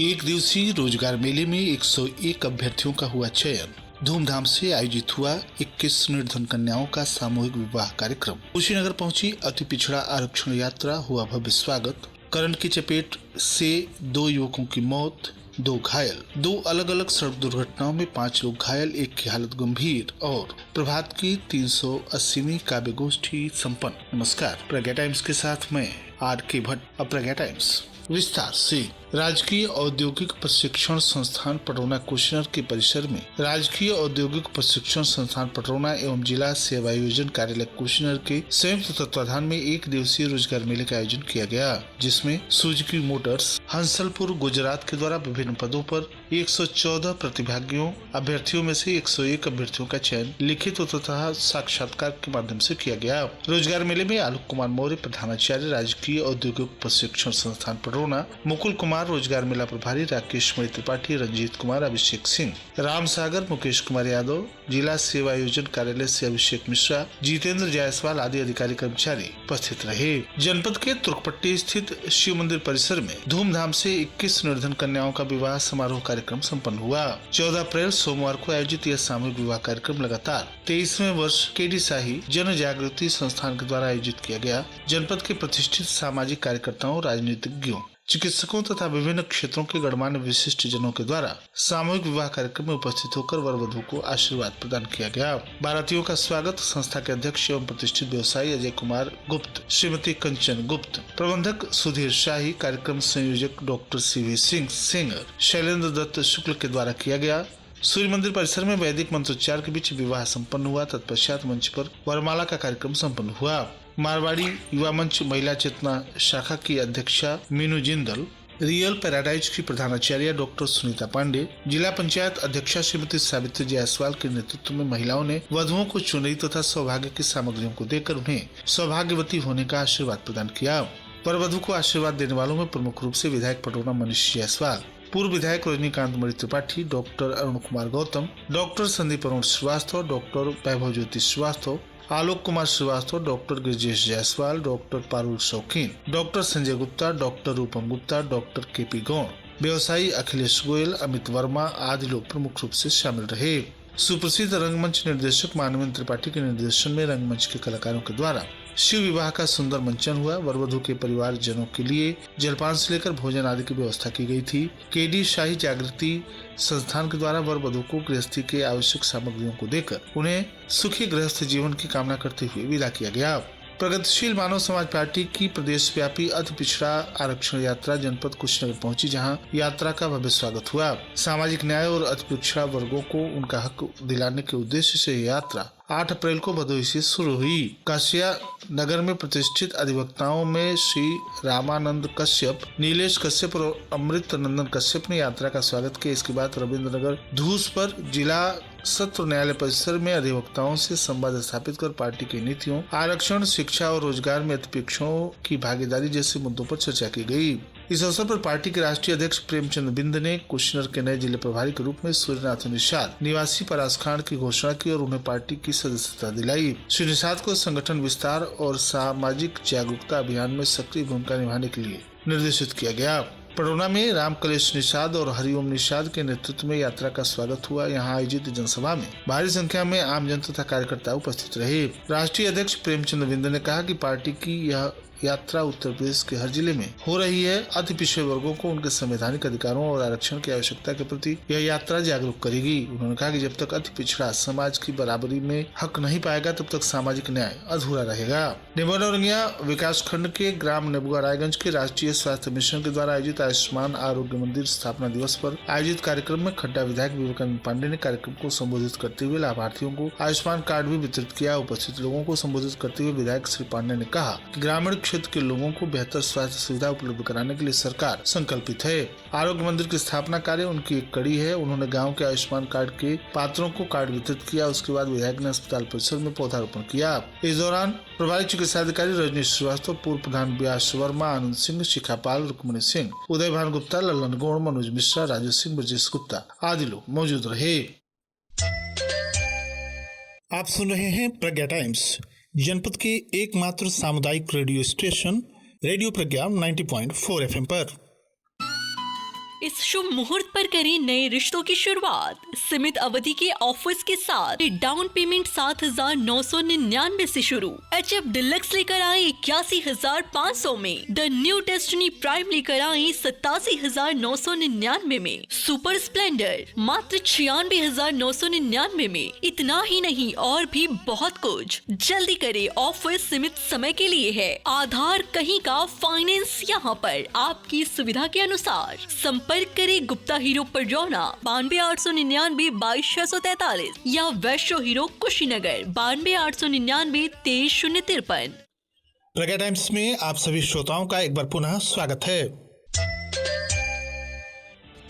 एक दिवसीय रोजगार मेले में 101 अभ्यर्थियों का हुआ चयन। धूमधाम से आयोजित हुआ 21 निर्धन कन्याओं का सामूहिक विवाह कार्यक्रम। कुशीनगर पहुंची अति पिछड़ा आरक्षण यात्रा, हुआ भव्य स्वागत। करंट की चपेट से 2 युवकों की मौत, 2 घायल। 2 अलग अलग सड़क दुर्घटनाओं में 5 लोग घायल, एक की हालत गंभीर। और प्रभात की 380वीं काव्य गोष्ठी संपन्न। नमस्कार, प्रज्ञा टाइम्स के साथ मैं RK भट्ट। अब प्रज्ञा टाइम्स विस्तार से। राजकीय औद्योगिक प्रशिक्षण संस्थान पटरौना कुशीनगर के परिसर में राजकीय औद्योगिक प्रशिक्षण संस्थान पटरौना एवं जिला सेवायोजन कार्यालय कुशीनगर के संयुक्त तत्वाधान में एक दिवसीय रोजगार मेले का आयोजन किया गया, जिसमें सुजुकी मोटर्स हंसलपुर गुजरात के द्वारा विभिन्न पदों पर 114 प्रतिभागियों अभ्यर्थियों में से 101 अभ्यर्थियों का चयन लिखित तथा साक्षात्कार के माध्यम से किया गया। रोजगार मेले में आलोक कुमार मौर्य प्रधानाचार्य राजकीय औद्योगिक प्रशिक्षण संस्थान पटरौना, मुकुल कुमार रोजगार मेला प्रभारी, राकेश मणि त्रिपाठी, रंजीत कुमार, अभिषेक सिंह, राम सागर, मुकेश कुमार यादव, जिला सेवायोजन कार्यालय से अभिषेक मिश्रा, जितेंद्र जायसवाल आदि अधिकारी कर्मचारी उपस्थित रहे। जनपद के तुर्कपट्टी स्थित शिव मंदिर परिसर में धूमधाम से 21 निर्धन कन्याओं का विवाह समारोह कार्यक्रम संपन्न हुआ। 14 अप्रैल सोमवार को आयोजित यह सामूहिक विवाह कार्यक्रम लगातार 23वें वर्ष केडी शाही जन जागृति संस्थान के द्वारा आयोजित किया गया। जनपद के प्रतिष्ठित सामाजिक कार्यकर्ताओं, राजनीतिज्ञों, चिकित्सकों तथा विभिन्न क्षेत्रों के गणमान्य विशिष्ट जनों के द्वारा सामूहिक विवाह कार्यक्रम में उपस्थित होकर वर वधू को आशीर्वाद प्रदान किया गया। बारातियों का स्वागत संस्था के अध्यक्ष एवं प्रतिष्ठित व्यवसायी अजय कुमार गुप्त, श्रीमती कंचन गुप्त, प्रबंधक सुधीर शाही, कार्यक्रम संयोजक doctor CV Singh, singer Shailendra Dutt Shukla के द्वारा किया गया। सूर्य मंदिर परिसर में वैदिक मंत्रोच्चार के बीच विवाह संपन्न हुआ। तत्पश्चात मंच पर वरमाला का कार्यक्रम संपन्न हुआ। मारवाड़ी युवा मंच महिला चेतना शाखा की अध्यक्षा मीनू जिंदल, रियल पैराडाइज की प्रधानाचार्य डॉक्टर सुनीता पांडे, जिला पंचायत अध्यक्षा श्रीमती सावित्री जायसवाल के नेतृत्व में महिलाओं ने वधुओं को चुनरी तथा सौभाग्य की सामग्रियों को देकर उन्हें सौभाग्यवती होने का आशीर्वाद प्रदान किया। पर वधु को आशीर्वाद देने वालों में प्रमुख रूप से विधायक पटरौना मनीष जायसवाल, पूर्व विधायक Rajinikant Mani Tripathi, doctor Arun Kumar Gautam, doctor Sandeep Arun Srivastava, doctor Vaibhav Jyoti Srivastava, Alok Kumar Srivastava, doctor Girijesh Jaiswal, doctor Parul Shaukeen, doctor Sanjay Gupta, doctor Rupam Gupta, doctor KP Gaur, व्यवसायी अखिलेश गोयल, अमित वर्मा आदि लोग प्रमुख रूप से शामिल रहे। सुप्रसिद्ध रंगमंच निर्देशक मानवेंद्र त्रिपाठी के निर्देशन में रंगमंच के कलाकारों के द्वारा शिव विवाह का सुंदर मंचन हुआ। वर वधू के परिवार जनों के लिए जलपान से लेकर भोजन आदि की व्यवस्था की गई थी। केडी शाही जागृति संस्थान के द्वारा वर वधू को गृहस्थी के आवश्यक सामग्रियों को देकर उन्हें सुखी गृहस्थ जीवन की कामना करते हुए विदा किया गया। प्रगतिशील मानव समाज पार्टी की प्रदेश व्यापी अति पिछड़ा आरक्षण यात्रा जनपद कुशीनगर पहुंची, जहां यात्रा का भव्य स्वागत हुआ। सामाजिक न्याय और अति पिछड़ा वर्गों को उनका हक दिलाने के उद्देश्य से यह यात्रा 8 अप्रैल को भदोही से शुरू हुई। कासिया नगर में प्रतिष्ठित अधिवक्ताओं में श्री रामानंद कश्यप, नीलेश कश्यप और अमृत नंदन कश्यप ने यात्रा का स्वागत किया। इसके बाद रविंद्र नगर धूस पर जिला सत्र न्यायालय परिसर में अधिवक्ताओं से संवाद स्थापित कर पार्टी की नीतियों, आरक्षण, शिक्षा और रोजगार में अतिपिक्षों की भागीदारी जैसे मुद्दों पर चर्चा की गई। इस अवसर पर पार्टी के राष्ट्रीय अध्यक्ष प्रेमचंद बिंद ने कुशीनगर के नए जिले प्रभारी के रूप में सूर्यनाथ निषाद निवासी परासखांड की घोषणा की और उन्हें पार्टी की सदस्यता दिलाई। श्री निषाद को संगठन विस्तार और सामाजिक जागरूकता अभियान में सक्रिय भूमिका निभाने के लिए निर्देशित किया गया। पटरौना में राम कलेश निषाद और हरिओम निषाद के नेतृत्व में यात्रा का स्वागत हुआ। यहाँ आयोजित जनसभा में भारी संख्या में आम जन तथा कार्यकर्ता उपस्थित रहे। राष्ट्रीय अध्यक्ष प्रेमचंद बिंद ने कहा कि पार्टी की यह यात्रा उत्तर प्रदेश के हर जिले में हो रही है। अति पिछड़े वर्गों को उनके संवैधानिक अधिकारों और आरक्षण की आवश्यकता के प्रति यह यात्रा जागरूक करेगी। उन्होंने कहा कि जब तक अति पिछड़ा समाज की बराबरी में हक नहीं पाएगा, तब तक सामाजिक न्याय अधूरा रहेगा। नेबुआ विकास खंड के ग्राम नेबुआ रायगंज के राष्ट्रीय स्वास्थ्य मिशन के द्वारा आयोजित आयुष्मान आरोग्य मंदिर स्थापना दिवस पर आयोजित कार्यक्रम में खड्डा विधायक विवेकानंद पांडे ने कार्यक्रम को संबोधित करते हुए लाभार्थियों को आयुष्मान कार्ड भी वितरित किया। उपस्थित लोगों को संबोधित करते हुए विधायक श्री पांडे ने कहा कि ग्रामीण क्षेत्र के लोगों को बेहतर स्वास्थ्य सुविधा उपलब्ध कराने के लिए सरकार संकल्पित है। आरोग्य मंदिर की स्थापना कार्य उनकी एक कड़ी है। उन्होंने गांव के आयुष्मान कार्ड के पात्रों को कार्ड वितरित किया। उसके बाद विधायक ने अस्पताल परिसर में पौधारोपण किया। इस दौरान प्रभारी चिकित्सा अधिकारी रजनीश श्रीवास्तव, पूर्व प्रधान व्यास वर्मा, आनंद सिंह, शिखापाल, रुक्मणी सिंह, उदय भान गुप्ता, ललन गौड़, मनोज मिश्रा, राजू सिंह, ब्रजेश गुप्ता आदि लोग मौजूद रहे। आप सुन रहे हैं प्रज्ञा टाइम्स, जनपद के एकमात्र सामुदायिक रेडियो स्टेशन रेडियो प्रज्ञा 90.4 FM पर। इस शुभ मुहूर्त पर करें नए रिश्तों की शुरुआत। सीमित अवधि के ऑफर्स के साथ डाउन पेमेंट 7,999 से शुरू। HF डिलक्स लेकर आए 81,500 में। द न्यू डेस्टिनी प्राइम लेकर आए 87,999 में। सुपर स्प्लेंडर मात्र 96,999 में। इतना ही नहीं और भी बहुत कुछ। जल्दी करें, ऑफर सीमित समय के लिए है। आधार कहीं का, फाइनेंस यहाँ पर, आपकी सुविधा के अनुसार। संपर्क करें गुप्ता हीरो परजौना 92,899 22,643 या वैश्य हीरो कुशीनगर 92,899 23,053। प्रज्ञा टाइम्स में आप सभी श्रोताओं का एक बार पुनः स्वागत है।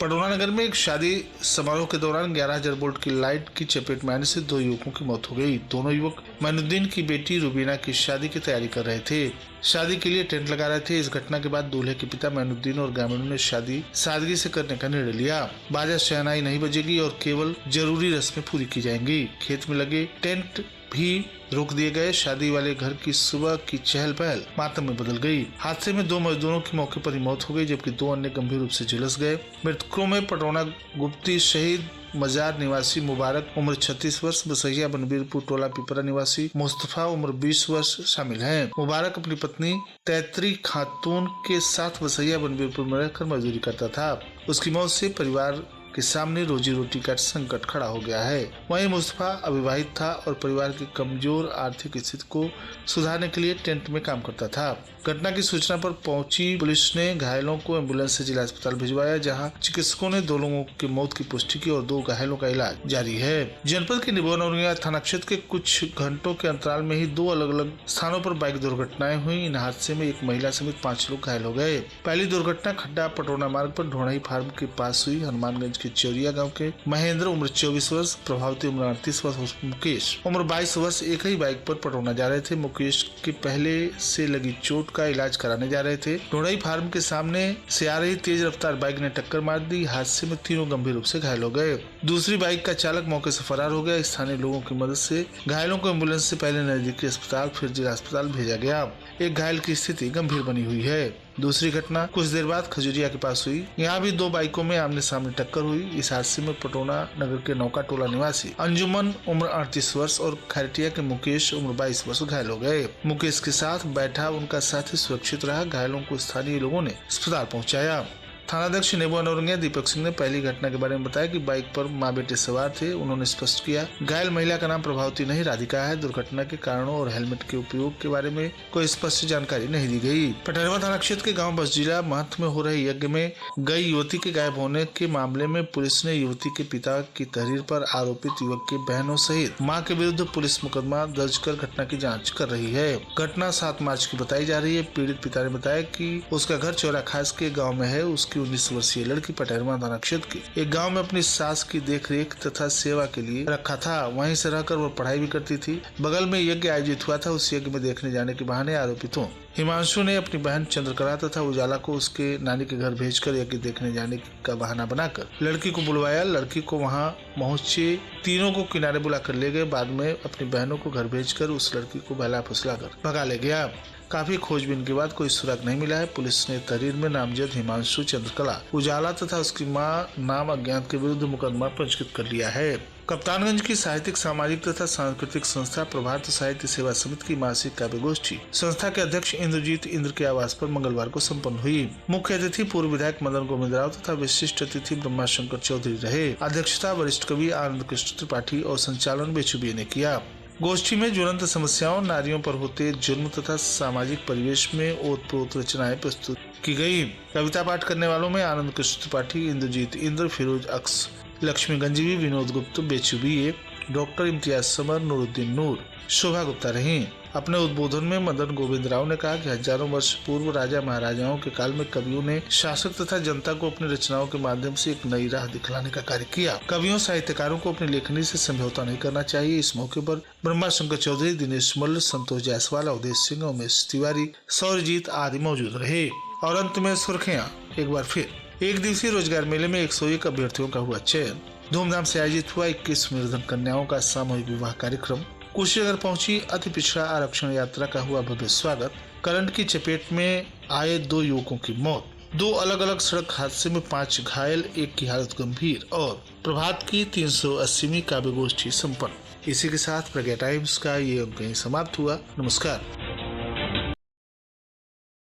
पटौना नगर में एक शादी समारोह के दौरान 11,000 वोल्ट की लाइट की चपेट में आने से 2 युवकों की मौत हो गई। दोनों युवक मैनुद्दीन की बेटी रुबीना की शादी की तैयारी कर रहे थे। शादी के लिए टेंट लगा रहे थे। इस घटना के बाद दूल्हे के पिता मैनुद्दीन और ग्रामीणों ने शादी सादगी से करने का निर्णय लिया। बाजा शहनाई नहीं बजेगी और केवल जरूरी रस्में पूरी की जाएंगी। खेत में लगे टेंट भी रोक दिए गए। शादी वाले घर की सुबह की चहल पहल मातम में बदल गई। हादसे में 2 मजदूरों की मौके पर ही मौत हो गई, जबकि 2 अन्य गंभीर रूप से झुलस गए। मृतकों में पटौना गुप्ती शहीद मजार निवासी मुबारक उम्र 36 वर्ष, बसैया बनबीरपुर टोला पिपरा निवासी मुस्तफा उम्र 20 वर्ष शामिल हैं। मुबारक अपनी पत्नी तैतरी खातून के साथ बसैया बनबीरपुर में रहकर मजदूरी करता था। उसकी मौत से परिवार के सामने रोजी रोटी का संकट खड़ा हो गया है। वहीं मुस्तफा अविवाहित था और परिवार की कमजोर आर्थिक स्थिति को सुधारने के लिए टेंट में काम करता था। घटना की सूचना पर पहुंची पुलिस ने घायलों को एम्बुलेंस से जिला अस्पताल भिजवाया, जहां चिकित्सकों ने 2 लोगों की मौत की पुष्टि की और 2 घायलों का इलाज जारी है। जनपद के निबोनौरिया थाना क्षेत्र के कुछ घंटों के अंतराल में ही 2 अलग अलग स्थानों पर बाइक दुर्घटनाएं हुई। इन हादसे में एक महिला समेत 5 लोग घायल हो गए। पहली दुर्घटना खड्डा पटौना मार्ग पर ढोड़ाई फार्म के पास हुई। हनुमानगंज के चौरिया गांव के महेंद्र उम्र 24 वर्ष, प्रभावती उम्र 38 वर्ष, मुकेश उम्र 22 वर्ष एक ही बाइक पर पटौना जा रहे थे। मुकेश के पहले से लगी चोट का इलाज कराने जा रहे थे। ढोड़ाई फार्म के सामने से आ रही तेज रफ्तार बाइक ने टक्कर मार दी। हादसे में 3 गंभीर रूप से घायल हो गए। दूसरी बाइक का चालक मौके से फरार हो गया। स्थानीय लोगों की मदद से घायलों को एम्बुलेंस से पहले नजदीकी अस्पताल फिर जिला अस्पताल भेजा गया। एक घायल की स्थिति गंभीर बनी हुई है। दूसरी घटना कुछ देर बाद खजुरिया के पास हुई। यहाँ भी 2 बाइकों में आमने सामने टक्कर हुई। इस हादसे में पटौना नगर के नौका टोला निवासी अंजुमन उम्र 38 वर्ष और खैरटिया के मुकेश उम्र 22 वर्ष घायल हो गए। मुकेश के साथ बैठा उनका साथी सुरक्षित रहा। घायलों को स्थानीय लोगों ने अस्पताल पहुँचाया। थानाध्यक्ष नेबुआ दीपक सिंह ने पहली घटना के बारे में बताया कि बाइक पर मां बेटे सवार थे। उन्होंने स्पष्ट किया, घायल महिला का नाम प्रभावती नहीं राधिका है। दुर्घटना के कारणों और हेलमेट के उपयोग के बारे में कोई स्पष्ट जानकारी नहीं दी गई। पटरवा थाना क्षेत्र के गांव बसजिला महत्व में हो रहे यज्ञ में गई युवती के गायब होने के मामले में पुलिस ने युवती के पिता की तहरीर पर आरोपित युवक के बहनों सहित मां के विरुद्ध पुलिस मुकदमा दर्ज कर घटना की जाँच कर रही है। घटना 7 मार्च की बताई जा रही है। पीड़ित पिता ने बताया कि उसका घर चौरा खास के गाँव में है। उसकी 19 वर्षीय लड़की पटेरवा थाना क्षेत्र के एक गांव में अपनी सास की देखरेख तथा सेवा के लिए रखा था। वहीं से रहकर वह पढ़ाई भी करती थी। बगल में यज्ञ आयोजित हुआ था। उस यज्ञ में देखने जाने के बहाने आरोपितों हिमांशु ने अपनी बहन चंद्रकला तथा उजाला को उसके नानी के घर भेजकर यज्ञ देखने जाने का बहाना बनाकर लड़की को बुलवाया। लड़की को वहां पहुंचे तीनों को किनारे बुलाकर ले गए। बाद में अपनी बहनों को घर भेजकर उस लड़की को बहला फुसलाकर भगा ले गया। काफी खोजबीन के बाद कोई सुराग नहीं मिला है। पुलिस ने तहरीर में नामजद हिमांशु, चंद्रकला, उजाला तथा उसकी मां नाम अज्ञात के विरुद्ध मुकदमा पंजीकृत कर लिया है। कप्तानगंज की साहित्यिक, सामाजिक तथा सांस्कृतिक संस्था प्रभात साहित्य सेवा समिति की मासिक काव्य गोष्ठी संस्था के अध्यक्ष इंद्रजीत इंद्र के आवास पर मंगलवार को संपन्न हुई। मुख्य अतिथि पूर्व विधायक मदन गोविंद राव तथा विशिष्ट अतिथि ब्रह्माशंकर चौधरी रहे। अध्यक्षता वरिष्ठ कवि आनंद कृष्ण त्रिपाठी और संचालन बेचुबी ने किया। गोष्ठी में ज्वलंत समस्याओं, नारियों पर होते जुर्म तथा सामाजिक परिवेश में ओतप्रोत रचनाएं प्रस्तुत की गई। कविता पाठ करने वालों में आनंद कृष्ण त्रिपाठी, इंद्रजीत इंद्र, फिरोज अक्स, लक्ष्मी गंजीवी, विनोद गुप्त, बेचुबी, डॉक्टर इम्तियाज समर, नूरुद्दीन नूर, शोभा गुप्ता रहीं। अपने उद्बोधन में मदन गोविंद राव ने कहा कि हजारों वर्ष पूर्व राजा महाराजाओं के काल में कवियों ने शासक तथा जनता को अपनी रचनाओं के माध्यम से एक नई राह दिखलाने का कार्य किया। कवियों साहित्यकारों को अपनी लेखनी से समझौता नहीं करना चाहिए। इस मौके पर ब्रह्माशंकर चौधरी, दिनेश मल्ल, संतोष जायसवाल, अवधेश सिंह, उमेश तिवारी, सौरजीत आदि मौजूद रहे। और अंत में सुर्खियां एक बार फिर। एक दिवसीय रोजगार मेले में 101 अभ्यर्थियों का हुआ चयन। धूमधाम से आयोजित हुआ 21 निर्धन कन्याओं का सामूहिक विवाह कार्यक्रम। कुशीनगर पहुंची अति पिछड़ा आरक्षण यात्रा का हुआ भव्य स्वागत। करंट की चपेट में आए 2 युवकों की मौत। 2 अलग अलग सड़क हादसे में 5 घायल, 1 की हालत गंभीर और प्रभात की 380वीं काव्य गोष्ठी संपन्न। इसी के साथ प्रज्ञा टाइम्स का ये अंक यहीं समाप्त हुआ। नमस्कार।